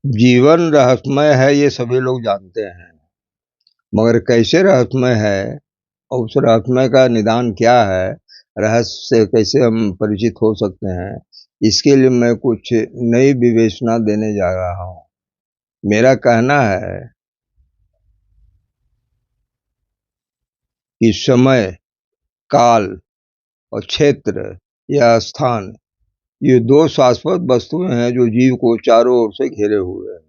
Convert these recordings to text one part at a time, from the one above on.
जीवन रहस्यमय है ये सभी लोग जानते हैं, मगर कैसे रहस्यमय है और उस रहस्यमय का निदान क्या है, रहस्य से कैसे हम परिचित हो सकते हैं, इसके लिए मैं कुछ नई विवेचना देने जा रहा हूँ। मेरा कहना है कि समय, काल और क्षेत्र या स्थान, ये दो शाश्वत वस्तुएं हैं जो जीव को चारों ओर से घेरे हुए हैं।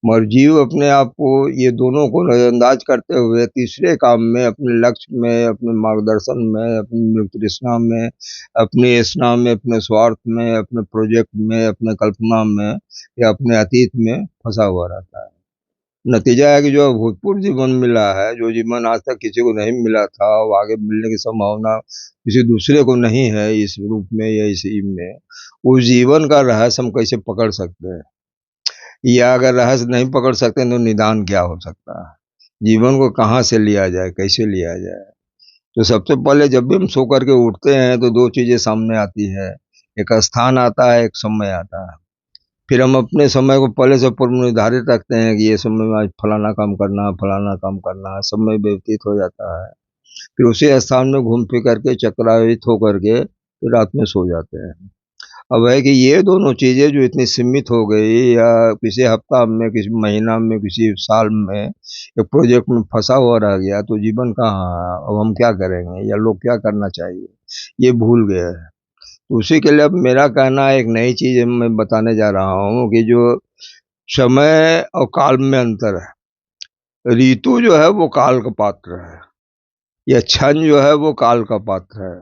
मगर जीव अपने आप को, ये दोनों को नजरअंदाज करते हुए तीसरे काम में, अपने लक्ष्य में, अपने मार्गदर्शन में, अपनी मृत तृष्णा में, अपनी स्ना में, अपने स्वार्थ में, अपने प्रोजेक्ट में, अपने कल्पना में या अपने अतीत में फंसा हुआ रहता है। नतीजा है कि जो अभूतपूर्व जीवन मिला है, जो जीवन आज तक किसी को नहीं मिला था और आगे मिलने की संभावना किसी दूसरे को नहीं है इस रूप में या इस युग में, उस जीवन का रहस्य हम कैसे पकड़ सकते हैं? या अगर रहस्य नहीं पकड़ सकते तो निदान क्या हो सकता है? जीवन को कहाँ से लिया जाए, कैसे लिया जाए? तो सबसे पहले जब भी हम सो करके उठते हैं तो दो चीजें सामने आती है। एक स्थान आता है, एक समय आता है। फिर हम अपने समय को पहले से पूर्व निर्धारित रखते हैं कि ये समय में आज फलाना काम करना है, फलाना काम करना है, समय व्यतीत हो जाता है। फिर उसी स्थान में घूम फिर करके चक्रावित होकर के फिर रात में सो जाते हैं। अब है कि ये दोनों चीज़ें जो इतनी सीमित हो गई, या किसी हफ्ता में, किसी महीना में, किसी साल में एक प्रोजेक्ट में फंसा हुआ रह गया, तो जीवन कहाँ है? अब हम क्या करेंगे या लोग क्या करना चाहिए, ये भूल गए हैं। तो उसी के लिए अब मेरा कहना है, एक नई चीज़ मैं बताने जा रहा हूँ कि जो समय और काल में अंतर है। ऋतु जो है वो काल का पात्र है, या क्षण जो है वो काल का पात्र है।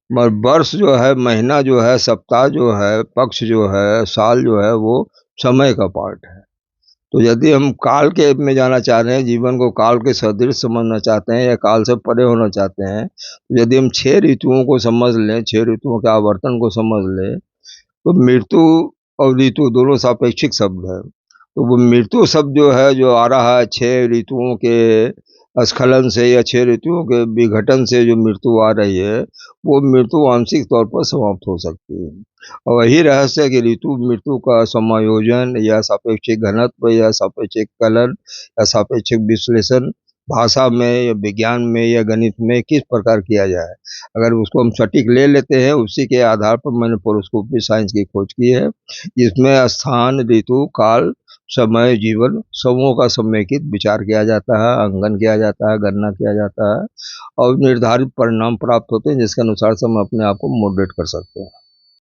मगर वर्ष जो है, महीना जो है, सप्ताह जो है, पक्ष जो है, साल जो है, वो समय का पार्ट है। तो यदि हम काल के में जाना चाह रहे हैं, जीवन को काल के सदृश समझना चाहते हैं या काल से परे होना चाहते हैं, तो यदि हम 6 ऋतुओं को समझ लें, 6 ऋतुओं के आवर्तन को समझ लें, तो मृत्यु और ऋतु दोनों सापेक्षिक शब्द है। तो वो मृत्यु शब्द जो है, जो आ रहा है 6 ऋतुओं के स्खलन से या 6 ऋतुओं के विघटन से, जो मृत्यु आ रही है, वो मृत्यु आंशिक तौर पर समाप्त हो सकती है। और वही रहस्य है कि ऋतु मृत्यु का समायोजन या सापेक्षिक घनत्व या सापेक्षिक कलन या सापेक्षिक विश्लेषण भाषा में या विज्ञान में या गणित में किस प्रकार किया जाए, अगर उसको हम सटीक ले लेते हैं, उसी के आधार पर मैंने पोरोस्कोपी साइंस की खोज की है, जिसमें स्थान, ऋतु, काल, समय, जीवन सबों का समेकित विचार किया जाता है, अंकन किया जाता है, गणना किया जाता है और निर्धारित परिणाम प्राप्त होते हैं, जिसके अनुसार से हम अपने आप को मॉडरेट कर सकते हैं।